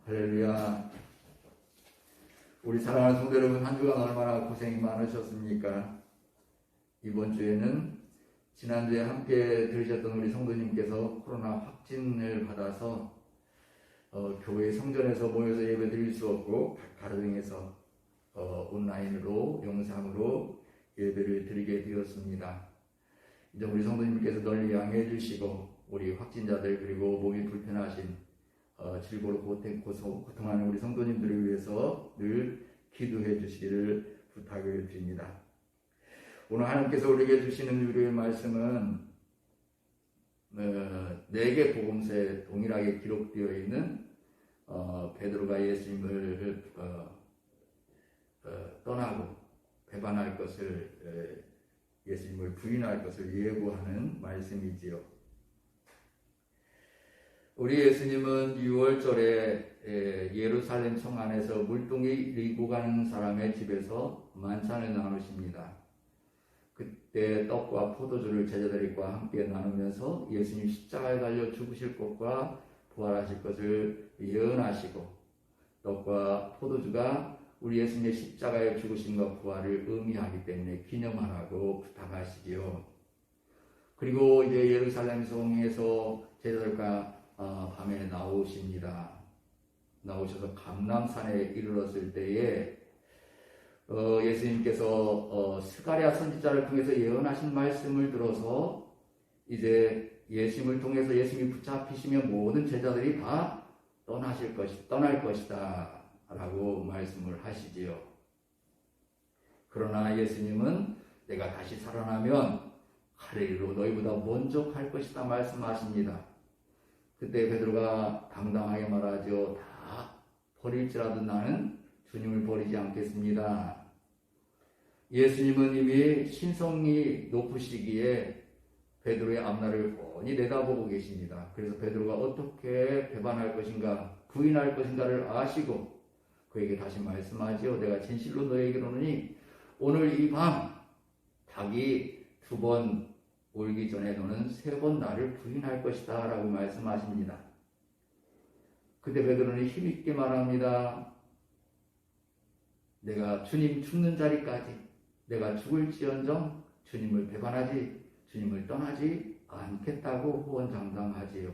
할렐루야. 우리 사랑하는 성도 여러분, 한 주간 얼마나 고생이 많으셨습니까? 이번 주에는 지난주에 함께 들으셨던 우리 성도님께서 코로나 확진을 받아서 교회 성전에서 모여서 예배 드릴 수 없고 각 가정에서 온라인으로 영상으로 예배를 드리게 되었습니다. 이제 우리 성도님께서 널리 양해해 주시고 우리 확진자들 그리고 몸이 불편하신 질고로 고통하는 우리 성도님들을 위해서 늘 기도해 주시기를 부탁을 드립니다. 오늘 하나님께서 우리에게 주시는 우리의 말씀은 4개 복음서에 동일하게 기록되어 있는 베드로가 예수님을 떠나고 배반할 것을 예수님을 부인할 것을 예고하는 말씀이지요. 우리 예수님은 6월절에 예루살렘 성 안에서 물동이 리고 가는 사람의 집에서 만찬을 나누십니다. 그때 떡과 포도주를 제자들과 함께 나누면서 예수님 십자가에 달려 죽으실 것과 부활하실 것을 예언하시고 떡과 포도주가 우리 예수님의 십자가의 죽으심과 부활을 의미하기 때문에 기념하라고 부탁하시지요. 그리고 이제 예루살렘 성에서 제자들과 밤에 나오십니다. 나오셔서 감람산에 이르렀을 때에 예수님께서 스가랴 선지자를 통해서 예언하신 말씀을 들어서 이제 예수님을 통해서 예수님이 붙잡히시면 모든 제자들이 다 떠날 것이다 라고 말씀을 하시지요. 그러나 예수님은 내가 다시 살아나면 갈릴리로 너희보다 먼저 갈 것이다 말씀하십니다. 그때 베드로가 당당하게 말하죠. 다 버릴지라도 나는 주님을 버리지 않겠습니다. 예수님은 이미 신성이 높으시기에 베드로의 앞날을 뻔히 내다보고 계십니다. 그래서 베드로가 어떻게 배반할 것인가 부인할 것인가를 아시고 그에게 다시 말씀하지요. 내가 진실로 너에게 이르노니 오늘 이 밤 닭이 2번 울기 전에 너는 3번 나를 부인할 것이다 라고 말씀하십니다. 그때 베드로는 힘있게 말합니다. 내가 주님 죽는 자리까지 내가 죽을지언정 주님을 배반하지 주님을 떠나지 않겠다고 호언장담하지요.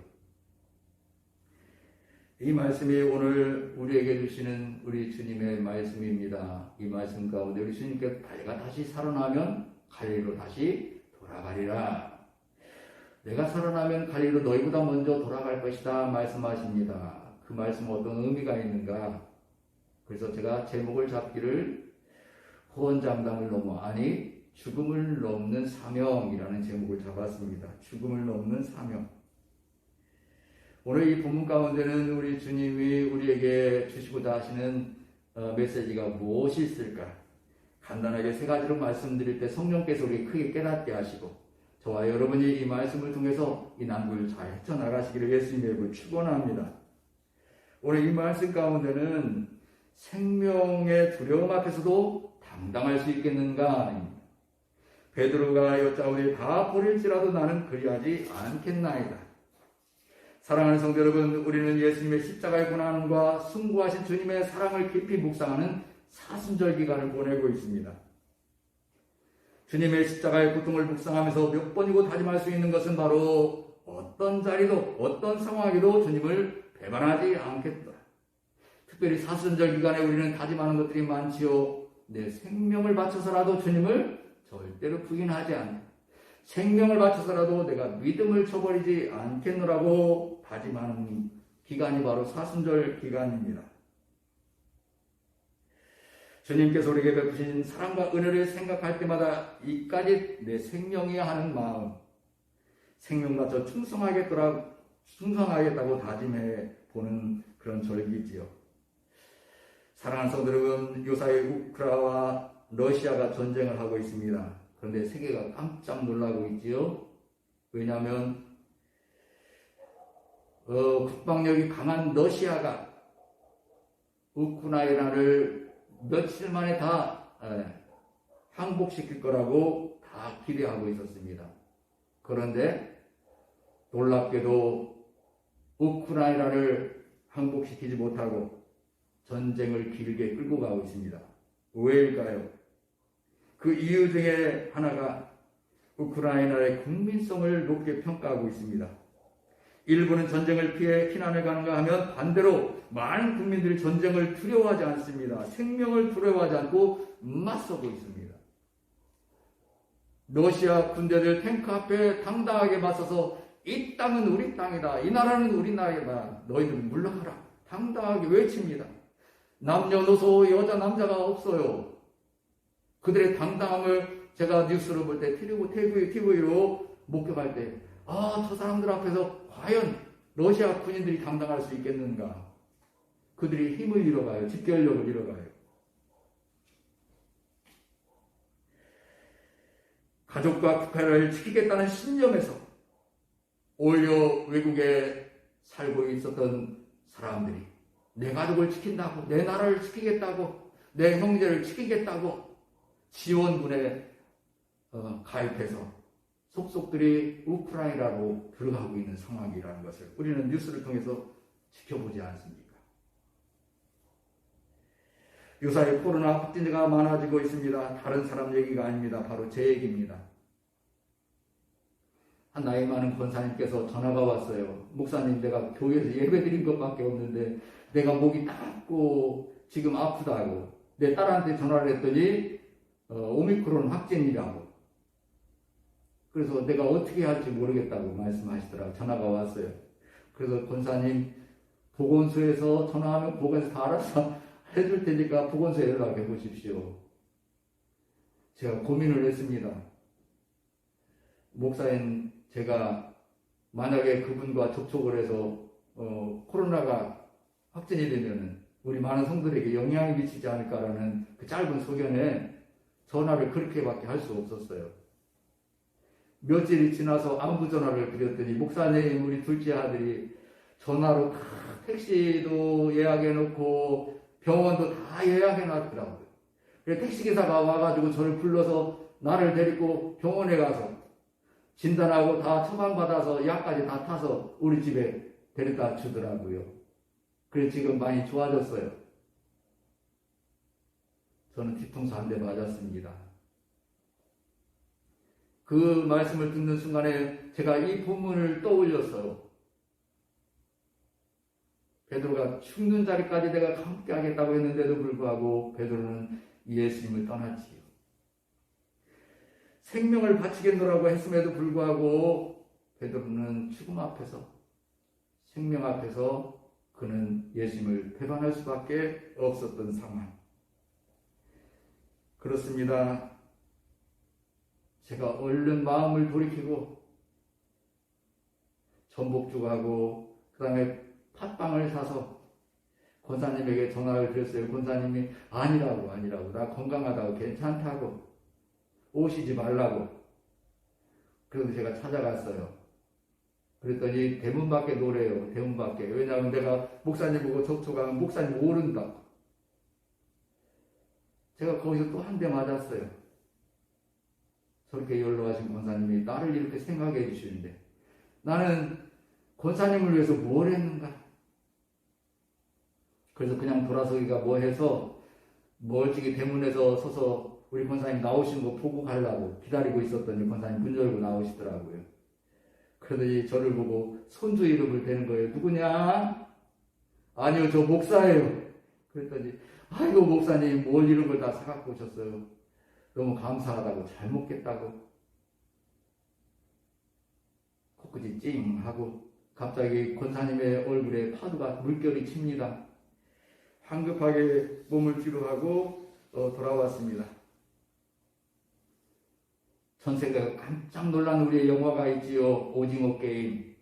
이 말씀이 오늘 우리에게 주시는 우리 주님의 말씀입니다. 이 말씀 가운데 우리 주님께서 내가 다시 살아나면 갈릴리로 다시 돌아가리라. 내가 살아나면 갈릴리로 너희보다 먼저 돌아갈 것이다 말씀하십니다. 그 말씀은 어떤 의미가 있는가? 그래서 제가 제목을 잡기를 호언장담을 넘어 죽음을 넘는 사명이라는 제목을 잡았습니다. 죽음을 넘는 사명. 오늘 이 본문 가운데는 우리 주님이 우리에게 주시고자 하시는 메시지가 무엇이 있을까? 간단하게 3가지로 말씀드릴 때 성령께서 우리 크게 깨닫게 하시고 저와 여러분이 이 말씀을 통해서 이 난구를 잘 헤쳐나가시기를 예수님의 이름으로 축원합니다. 오늘 이 말씀 가운데는 생명의 두려움 앞에서도 당당할 수 있겠는가? 베드로가 여짜오니 다 버릴지라도 나는 그리하지 않겠나이다. 사랑하는 성도 여러분, 우리는 예수님의 십자가의 고난과 승부하신 주님의 사랑을 깊이 묵상하는 사순절 기간을 보내고 있습니다. 주님의 십자가의 고통을 묵상하면서 몇 번이고 다짐할 수 있는 것은 바로 어떤 자리도 어떤 상황에도 주님을 배반하지 않겠다. 특별히 사순절 기간에 우리는 다짐하는 것들이 많지요. 내 생명을 바쳐서라도 주님을 절대로 부인하지 않는다. 생명을 바쳐서라도 내가 믿음을 쳐버리지 않겠노라고 다짐하는 기간이 바로 사순절 기간입니다. 주님께서 우리에게 베푸신 사랑과 은혜를 생각할 때마다 이까지 내 생명이야 하는 마음, 생명 바쳐 충성하겠다고 다짐해 보는 그런 절기지요. 사랑하는 성도 여러분, 요사이 우크라이나와 러시아가 전쟁을 하고 있습니다. 그런데 세계가 깜짝 놀라고 있지요. 왜냐하면 국방력이 강한 러시아가 우크라이나를 며칠 만에 다 항복시킬 거라고 다 기대하고 있었습니다. 그런데 놀랍게도 우크라이나를 항복시키지 못하고 전쟁을 길게 끌고 가고 있습니다. 왜일까요? 그 이유 중에 하나가 우크라이나의 국민성을 높게 평가하고 있습니다. 일부는 전쟁을 피해 피난을 가는가 하면 반대로 많은 국민들이 전쟁을 두려워하지 않습니다. 생명을 두려워하지 않고 맞서고 있습니다. 러시아 군대들 탱크 앞에 당당하게 맞서서 이 땅은 우리 땅이다. 이 나라는 우리 나라이다. 너희들 물러가라. 당당하게 외칩니다. 남녀노소 여자 남자가 없어요. 그들의 당당함을 제가 뉴스로 볼 때 TV로 목격할 때 저 사람들 앞에서 과연 러시아 군인들이 당당할 수 있겠는가. 그들이 힘을 잃어가요. 집결력을 잃어가요. 가족과 국가를 지키겠다는 신념에서 오히려 외국에 살고 있었던 사람들이 내 가족을 지킨다고, 내 나라를 지키겠다고, 내 형제를 지키겠다고 지원군에 가입해서 속속들이 우크라이나로 들어가고 있는 상황이라는 것을 우리는 뉴스를 통해서 지켜보지 않습니까? 요사이 코로나 확진자가 많아지고 있습니다. 다른 사람 얘기가 아닙니다. 바로 제 얘기입니다. 한 나이 많은 권사님께서 전화가 왔어요. 목사님, 내가 교회에서 예배드린 것밖에 없는데 내가 목이 따갑고 지금 아프다고. 내 딸한테 전화를 했더니 오미크론 확진이라고. 그래서 내가 어떻게 할지 모르겠다고 말씀하시더라고요. 전화가 왔어요. 그래서 권사님, 보건소에서 전화하면 보건소 다 알아서 해줄 테니까 보건소에 연락해 보십시오. 제가 고민을 했습니다. 목사님, 제가 만약에 그분과 접촉을 해서 코로나가 확진이 되면 우리 많은 성도들에게 영향이 미치지 않을까라는 그 짧은 소견에 전화를 그렇게밖에 할 수 없었어요. 며칠이 지나서 안부 전화를 드렸더니 목사님, 우리 둘째 아들이 전화로 다 택시도 예약해놓고 병원도 다 예약해놨더라고요. 그래서 택시기사가 와가지고 저를 불러서 나를 데리고 병원에 가서 진단하고 다 처방받아서 약까지 다 타서 우리 집에 데려다 주더라고요. 그래서 지금 많이 좋아졌어요. 저는 뒤통수 한 대 맞았습니다. 그 말씀을 듣는 순간에 제가 이 본문을 떠올렸어요. 베드로가 죽는 자리까지 내가 함께 하겠다고 했는데도 불구하고 베드로는 예수님을 떠났지요. 생명을 바치겠노라고 했음에도 불구하고 베드로는 죽음 앞에서, 생명 앞에서 그는 예수님을 배반할 수밖에 없었던 상황. 그렇습니다. 제가 얼른 마음을 돌이키고 전복죽하고 그 다음에 팥빵을 사서 권사님에게 전화를 드렸어요. 권사님이 아니라고 나 건강하다고 괜찮다고 오시지 말라고. 그래서 제가 찾아갔어요. 그랬더니 대문 밖에 노래요. 대문 밖에. 왜냐하면 내가 목사님 보고 접촉하면 목사님 오른다고. 제가 거기서 또 한 대 맞았어요. 저렇게 연로하신 권사님이 나를 이렇게 생각해 주시는데 나는 권사님을 위해서 뭘 했는가? 그래서 그냥 돌아서기가 뭐해서 멀찍이 대문에서 서서 우리 권사님 나오시는 거 보고 가려고 기다리고 있었더니 권사님 문 열고 나오시더라고요. 그러더니 저를 보고 손주 이름을 대는 거예요. 누구냐? 아니요, 저 목사예요. 그랬더니 아이고 목사님 뭘 이런 걸 다 사갖고 오셨어요. 너무 감사하다고, 잘 먹겠다고. 코끝이 찡 하고 갑자기 권사님의 얼굴에 파도가 물결이 칩니다. 황급하게 몸을 뒤로 하고 돌아왔습니다. 전 세계가 깜짝 놀란 우리의 영화가 있지요. 오징어 게임.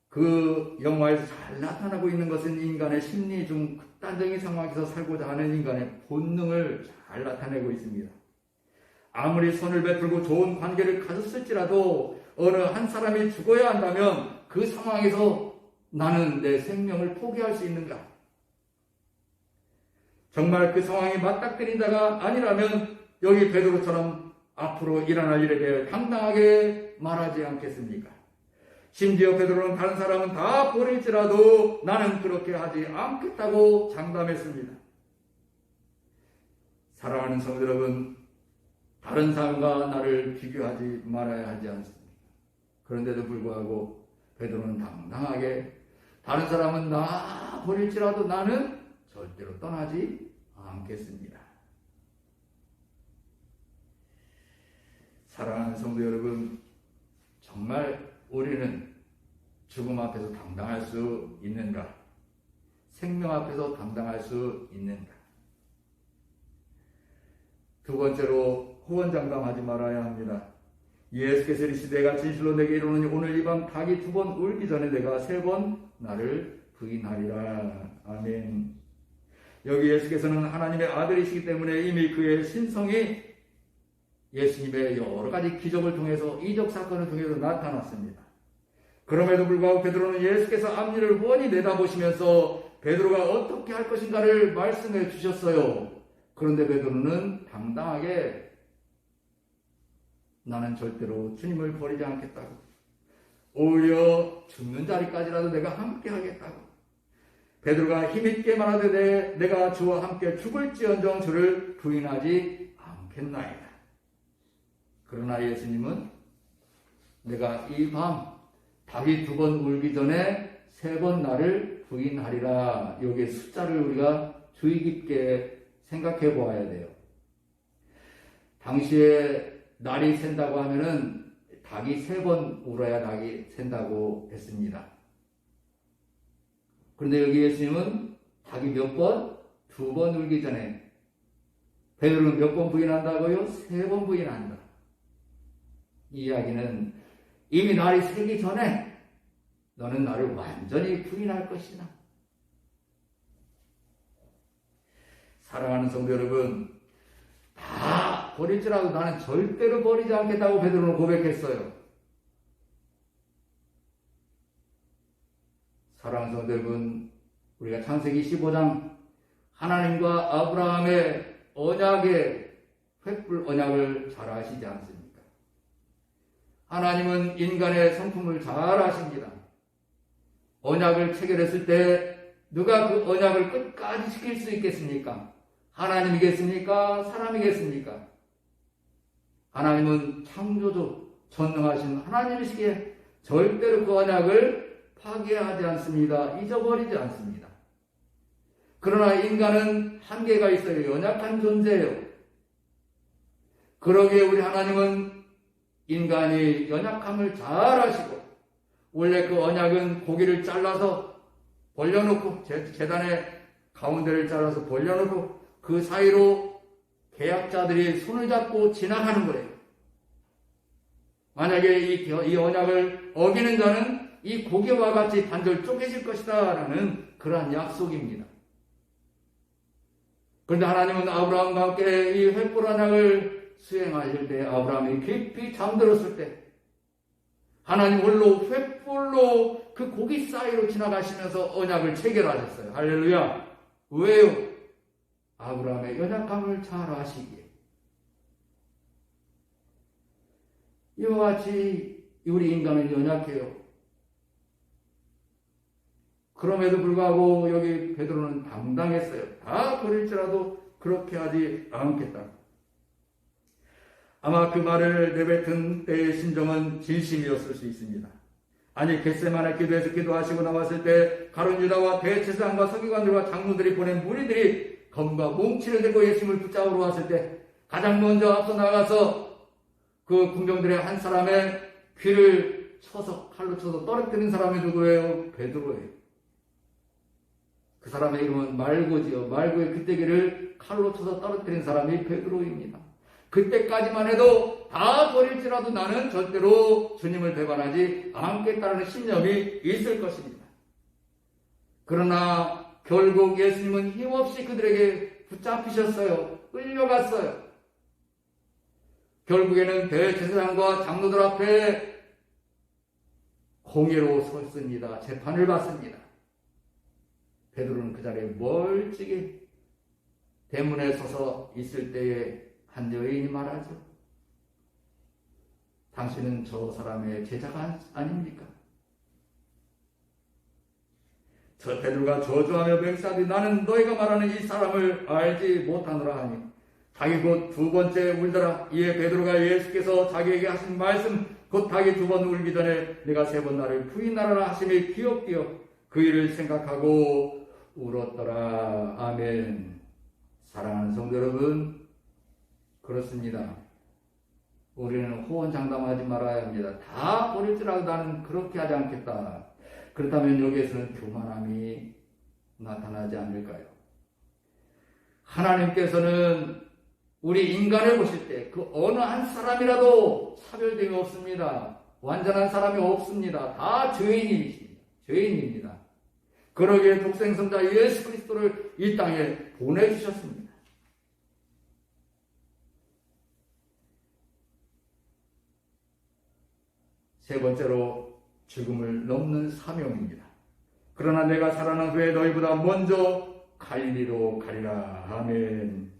그 영화에서 잘 나타나고 있는 것은 인간의 심리 중 극단적인 상황에서 살고자 하는 인간의 본능을 잘 나타내고 있습니다. 아무리 손을 베풀고 좋은 관계를 가졌을지라도 어느 한 사람이 죽어야 한다면 그 상황에서 나는 내 생명을 포기할 수 있는가? 정말 그 상황이 맞닥뜨린 자가 아니라면 여기 베드로처럼 앞으로 일어날 일에 대해 당당하게 말하지 않겠습니까? 심지어 베드로는 다른 사람은 다 버릴지라도 나는 그렇게 하지 않겠다고 장담했습니다. 사랑하는 성도 여러분, 다른 사람과 나를 비교하지 말아야 하지 않습니까? 그런데도 불구하고 베드로는 당당하게 다른 사람은 나 버릴지라도 나는 절대로 떠나지 않겠습니다. 사랑하는 성도 여러분, 정말 우리는 죽음 앞에서 당당할 수 있는가? 생명 앞에서 당당할 수 있는가? 두 번째로 호언장담하지 말아야 합니다. 예수께서 이르시되 내가 진실로 내게 이르노니 오늘 이 밤 닭이 2번 울기 전에 내가 3번 나를 부인하리라. 아멘. 여기 예수께서는 하나님의 아들이시기 때문에 이미 그의 신성이 예수님의 여러 가지 기적을 통해서 이적 사건을 통해서 나타났습니다. 그럼에도 불구하고 베드로는 예수께서 앞니를 훤히 내다보시면서 베드로가 어떻게 할 것인가를 말씀해 주셨어요. 그런데 베드로는 당당하게 나는 절대로 주님을 버리지 않겠다고, 오히려 죽는 자리까지라도 내가 함께 하겠다고, 베드로가 힘있게 말하되 내가 주와 함께 죽을지언정 주를 부인하지 않겠나이다. 그러나 예수님은 내가 이 밤 닭이 2번 울기 전에 3번 나를 부인하리라. 여기에 숫자를 우리가 주의 깊게 생각해 보아야 돼요. 당시에 날이 샌다고 하면은 닭이 3번 울어야 닭이 샌다고 했습니다. 그런데 여기 예수님은 닭이 몇 번? 2번 울기 전에. 베드로는 몇 번 부인한다고요? 3번 부인한다. 이 이야기는 이미 날이 새기 전에 너는 나를 완전히 부인할 것이다. 사랑하는 성도 여러분, 다 버릴지라도 나는 절대로 버리지 않겠다고 베드로는 고백했어요. 사랑하는 성도 여러분, 우리가 창세기 15장 하나님과 아브라함의 언약의 횃불 언약을 잘 아시지 않습니까? 하나님은 인간의 성품을 잘 아십니다. 언약을 체결했을 때 누가 그 언약을 끝까지 지킬 수 있겠습니까? 하나님이겠습니까? 사람이겠습니까? 하나님은 창조주 전능하신 하나님이시기에 절대로 그 언약을 파괴하지 않습니다. 잊어버리지 않습니다. 그러나 인간은 한계가 있어요. 연약한 존재예요. 그러기에 우리 하나님은 인간이 연약함을 잘 아시고, 원래 그 언약은 고기를 잘라서 벌려놓고, 제단의 가운데를 잘라서 벌려놓고 그 사이로 계약자들이 손을 잡고 지나가는 거예요. 만약에 이 언약을 어기는 자는 이 고기와 같이 단절 쪼개질 것이다 라는 그러한 약속입니다. 그런데 하나님은 아브라함과 함께 이 횃불 언약을 수행하실 때, 아브라함이 깊이 잠들었을 때 하나님 홀로 횃불로 그 고기 사이로 지나가시면서 언약을 체결하셨어요. 할렐루야. 왜요? 아브라함의 연약함을 잘 아시기에. 이와 같이 우리 인간은 연약해요. 그럼에도 불구하고 여기 베드로는 당당했어요. 다 버릴지라도 그렇게 하지 않겠다. 아마 그 말을 내뱉은 때의 심정은 진심이었을 수 있습니다. 아니, 겟세마네 기도에서 기도하시고 나왔을 때 가룟 유다와 대제사장과 서기관들과 장로들이 보낸 무리들이 검과 몽치를 들고 예수님을 붙잡으러 왔을 때 가장 먼저 앞서 나가서 그 군병들의 한 사람의 귀를 쳐서, 칼로 쳐서 떨어뜨린 사람이 누구예요? 베드로예요. 그 사람의 이름은 말고지요. 말고의 그때기를 칼로 쳐서 떨어뜨린 사람이 베드로입니다. 그때까지만 해도 다 버릴지라도 나는 절대로 주님을 배반하지 않겠다는 신념이 있을 것입니다. 그러나 결국 예수님은 힘없이 그들에게 붙잡히셨어요. 끌려갔어요. 결국에는 대제사장과 장로들 앞에 공회로 섰습니다. 재판을 받습니다. 베드로는 그 자리에 멀찍이 대문에 서서 있을 때에 한 여인이 말하죠. 당신은 저 사람의 제자가 아닙니까? 베드로가 저주하며 맹세하되 나는 너희가 말하는 이 사람을 알지 못하노라 하니 닭이 곧 두 번째 울더라. 이에 베드로가 예수께서 자기에게 하신 말씀 곧 닭이 두 번 울기 전에 내가 세 번 나를 부인하라 하심이 기억기억 그 일을 생각하고 울었더라. 아멘. 사랑하는 성도 여러분, 그렇습니다. 우리는 호언장담하지 말아야 합니다. 다 버릴지라도 나는 그렇게 하지 않겠다. 그렇다면 여기에서는 교만함이 나타나지 않을까요? 하나님께서는 우리 인간을 보실 때 그 어느 한 사람이라도 차별됨이 없습니다. 완전한 사람이 없습니다. 다 죄인이십니다. 죄인입니다. 그러기에 독생성자 예수 그리스도를 이 땅에 보내주셨습니다. 세 번째로 죽음을 넘는 사명입니다. 그러나 내가 살아난 후에 너희보다 먼저 갈릴리로 가리라. 아멘.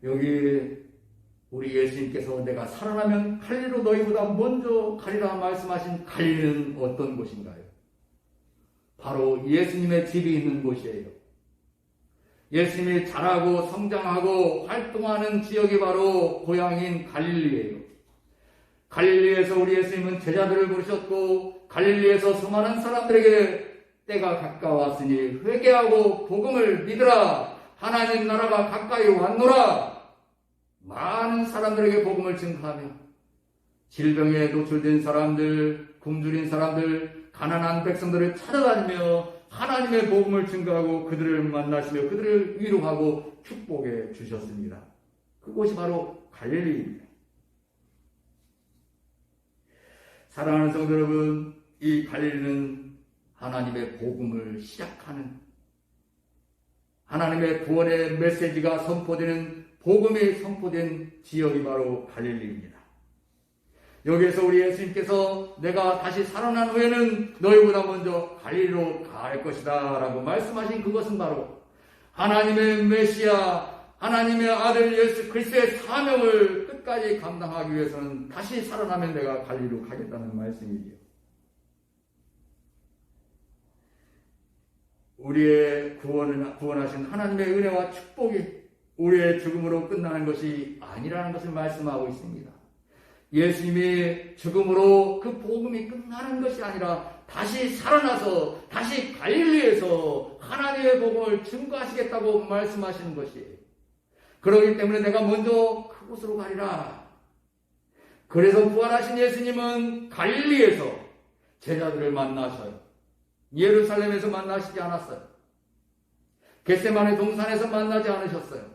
여기 우리 예수님께서 내가 살아나면 갈릴리로 너희보다 먼저 가리라 말씀하신 갈릴리는 어떤 곳인가요? 바로 예수님의 집이 있는 곳이에요. 예수님이 자라고 성장하고 활동하는 지역이 바로 고향인 갈릴리예요. 갈릴리에서 우리 예수님은 제자들을 부르셨고 갈릴리에서 수많은 사람들에게 때가 가까웠으니 회개하고 복음을 믿으라. 하나님 나라가 가까이 왔노라. 많은 사람들에게 복음을 증거하며 질병에 노출된 사람들, 굶주린 사람들, 가난한 백성들을 찾아다니며 하나님의 복음을 증거하고 그들을 만나시며 그들을 위로하고 축복해 주셨습니다. 그곳이 바로 갈릴리입니다. 사랑하는 성도 여러분, 이 갈릴리는 하나님의 복음을 시작하는 하나님의 구원의 메시지가 선포되는 복음이 선포된 지역이 바로 갈릴리입니다. 여기에서 우리 예수님께서 내가 다시 살아난 후에는 너희보다 먼저 갈릴리로 갈 것이다 라고 말씀하신 그것은 바로 하나님의 메시아 하나님의 아들 예수 그리스도의 사명을 끝까지 감당하기 위해서는 다시 살아나면 내가 갈릴리로 가겠다는 말씀이지요. 우리의 구원하신 하나님의 은혜와 축복이 우리의 죽음으로 끝나는 것이 아니라는 것을 말씀하고 있습니다. 예수님이 죽음으로 그 복음이 끝나는 것이 아니라 다시 살아나서 다시 갈릴리에서 하나님의 복음을 증거하시겠다고 말씀하시는 것이에요. 그렇기 때문에 내가 먼저 그곳으로 가리라. 그래서 부활하신 예수님은 갈릴리에서 제자들을 만나셔요. 예루살렘에서 만나시지 않았어요. 겟세마네 동산에서 만나지 않으셨어요.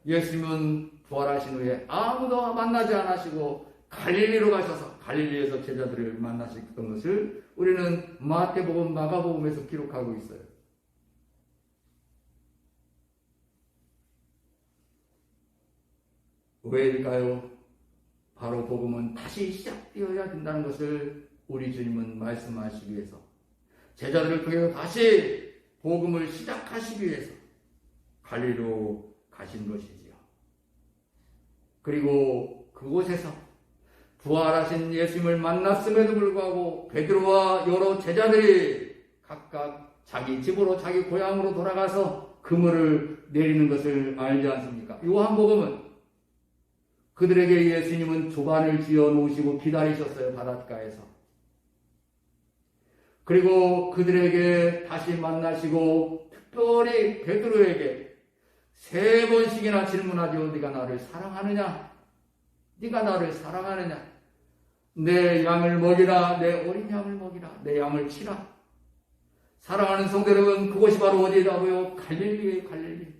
예수님은 부활하신 후에 아무도 만나지 않으시고 갈릴리로 가셔서 갈릴리에서 제자들을 만나셨던 것을 우리는 마태복음, 마가복음에서 기록하고 있어요. 왜일까요? 바로 복음은 다시 시작되어야 된다는 것을 우리 주님은 말씀하시기 위해서 제자들을 통해서 다시 복음을 시작하시기 위해서 갈릴리로 가신 것이지요. 그리고 그곳에서 부활하신 예수님을 만났음에도 불구하고 베드로와 여러 제자들이 각각 자기 집으로 자기 고향으로 돌아가서 그물을 내리는 것을 알지 않습니까? 요한복음은 그들에게 예수님은 조반을 지어 놓으시고 기다리셨어요. 바닷가에서. 그리고 그들에게 다시 만나시고 특별히 베드로에게 3번씩이나 질문하죠. 네가 나를 사랑하느냐? 네가 나를 사랑하느냐? 내 양을 먹이라. 내 어린 양을 먹이라. 내 양을 치라. 사랑하는 성도 여러분, 그곳이 바로 어디라고요? 갈릴리예요. 갈릴리.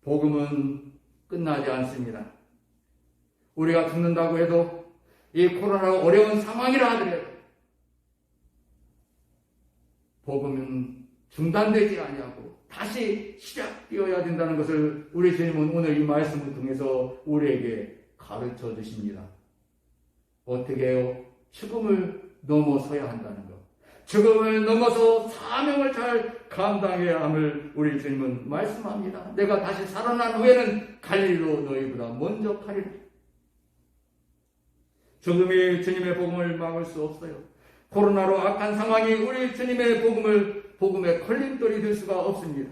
복음은 끝나지 않습니다. 우리가 죽는다고 해도 이 코로나로 어려운 상황이라 하더라도 복음은 중단되지 아니하고 다시 시작되어야 된다는 것을 우리 주님은 오늘 이 말씀을 통해서 우리에게 가르쳐 주십니다. 어떻게 해요? 죽음을 넘어서야 한다는 것. 죽음을 넘어서 사명을 잘 감당해야 함을 우리 주님은 말씀합니다. 내가 다시 살아난 후에는 갈릴리로 너희보다 먼저 가리라. 죽음이 주님의 복음을 막을 수 없어요. 코로나로 악한 상황이 우리 주님의 복음의 걸림돌이 될 수가 없습니다.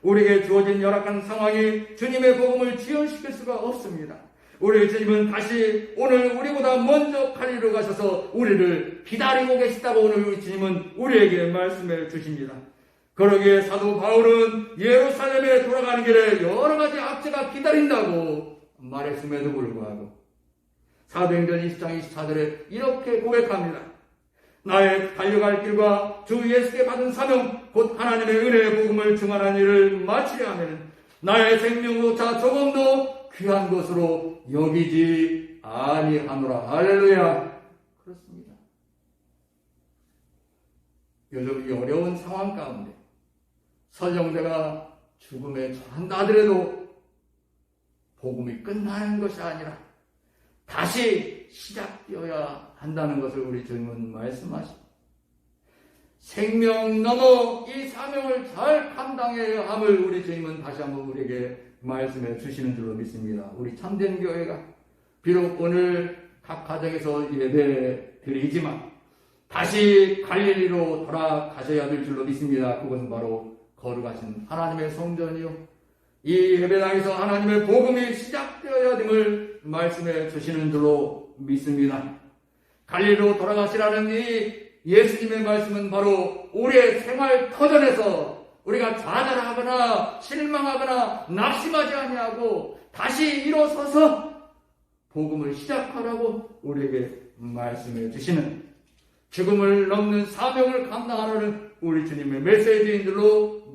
우리에게 주어진 열악한 상황이 주님의 복음을 지연시킬 수가 없습니다. 우리 주님은 다시 오늘 우리보다 먼저 갈릴리로 가셔서 우리를 기다리고 계시다고 오늘 우리 주님은 우리에게 말씀해 주십니다. 그러기에 사도 바울은 예루살렘에 돌아가는 길에 여러 가지 악재가 기다린다고 말했음에도 불구하고 사도행전 20장 24절에 이렇게 고백합니다. 나의 달려갈 길과 주 예수께 받은 사명 곧 하나님의 은혜의 복음을 증언하는 일을 마치려 하면 나의 생명조차 조금도 귀한 것으로 여기지 아니하노라. 할렐루야. 그렇습니다. 요즘 이 어려운 상황 가운데 서정대가 죽음에 처한다 하더라도 복음이 끝나는 것이 아니라 다시 시작되어야 한다는 것을 우리 주님은 말씀하십니다. 생명 넘어 이 사명을 잘 감당해야 함을 우리 주님은 다시 한번 우리에게 말씀해 주시는 줄로 믿습니다. 우리 참된 교회가 비록 오늘 각 가정에서 예배 드리지만 다시 갈릴리로 돌아가셔야 될 줄로 믿습니다. 그것은 바로 거룩하신 하나님의 성전이요 이 예배당에서 하나님의 복음이 시작되어야 됨을 말씀해 주시는 줄로 믿습니다. 갈릴리로 돌아가시라는 이 예수님의 말씀은 바로 우리의 생활 터전에서 우리가 좌절하거나 실망하거나 낙심하지 아니하고 다시 일어서서 복음을 시작하라고 우리에게 말씀해 주시는 죽음을 넘는 사명을 감당하라는 우리 주님의 메시지인 줄로 믿습니다.